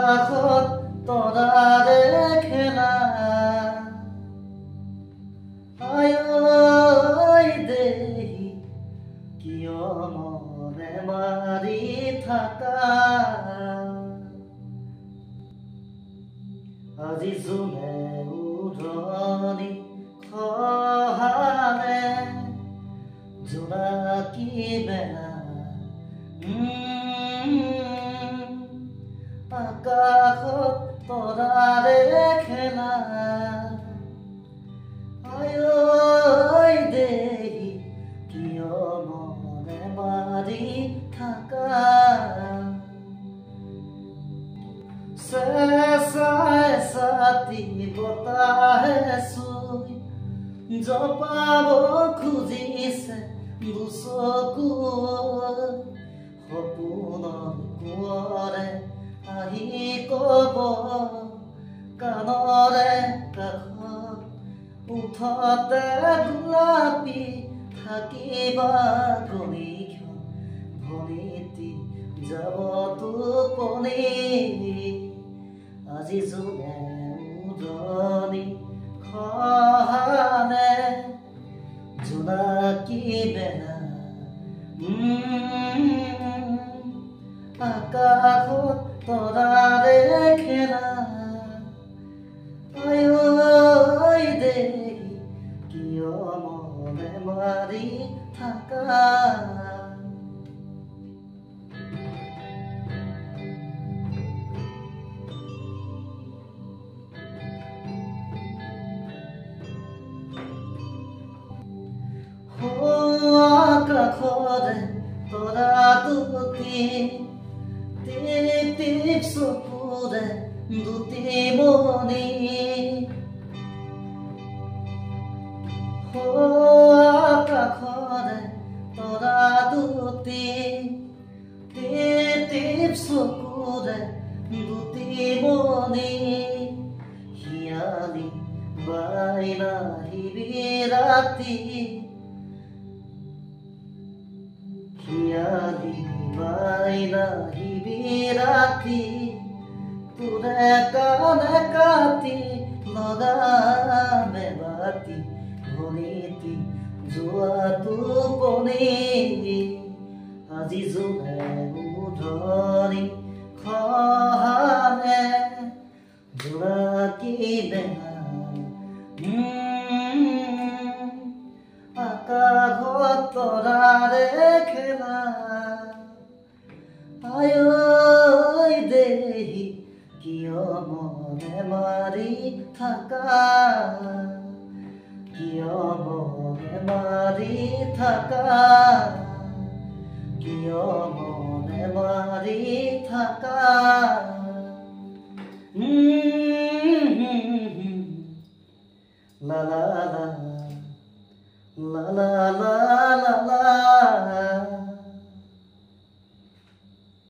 আকাশত তৰাৰে খেলা আই দেহি কিয় মনে মাৰি থাকা আজি জোনে উধনি খহালে জোনাকী বেলা আকাশত তৰাৰে খেলা আই দেহি কিয় মনে মাৰি থাকা চেঁচাই ছাতি বতাহে চুই জপাব খুজিছে দুচকু সপোনৰ কোঁৱৰে আহি কব কাণৰে কাষত উঠতে গোলাপী থাকিবা গণিখন ভনীতি যাব টোপনি আজি জোনে উধনি খহালে জোনাকী বেলা আকাশত তৰাৰে খেলা আই দেহি কিয় মনে মাৰি থাকা আকাশৰে তৰা দুটি টিপ টিপ চকুৰে দুটি মণি আকাশৰে তৰা দুটি টিপ টিপ চকুৰে দুটি মণি হিয়ালি বাইনা হিবি ৰাতি হিয়ালি বাইনা হিবি ৰাতি তোৰে কাণে কাটি লগামে বাতি ভনীতি যোৱা টোপনি আজি জোনে উধনি খহালে জোনাকী বেলা আকাশত তৰাৰে খেলা আই দেহি কিয় মনে মাৰি থাকা কিয় মনে মাৰি থাকা কিয় মনে মাৰি থাকা la la la la la la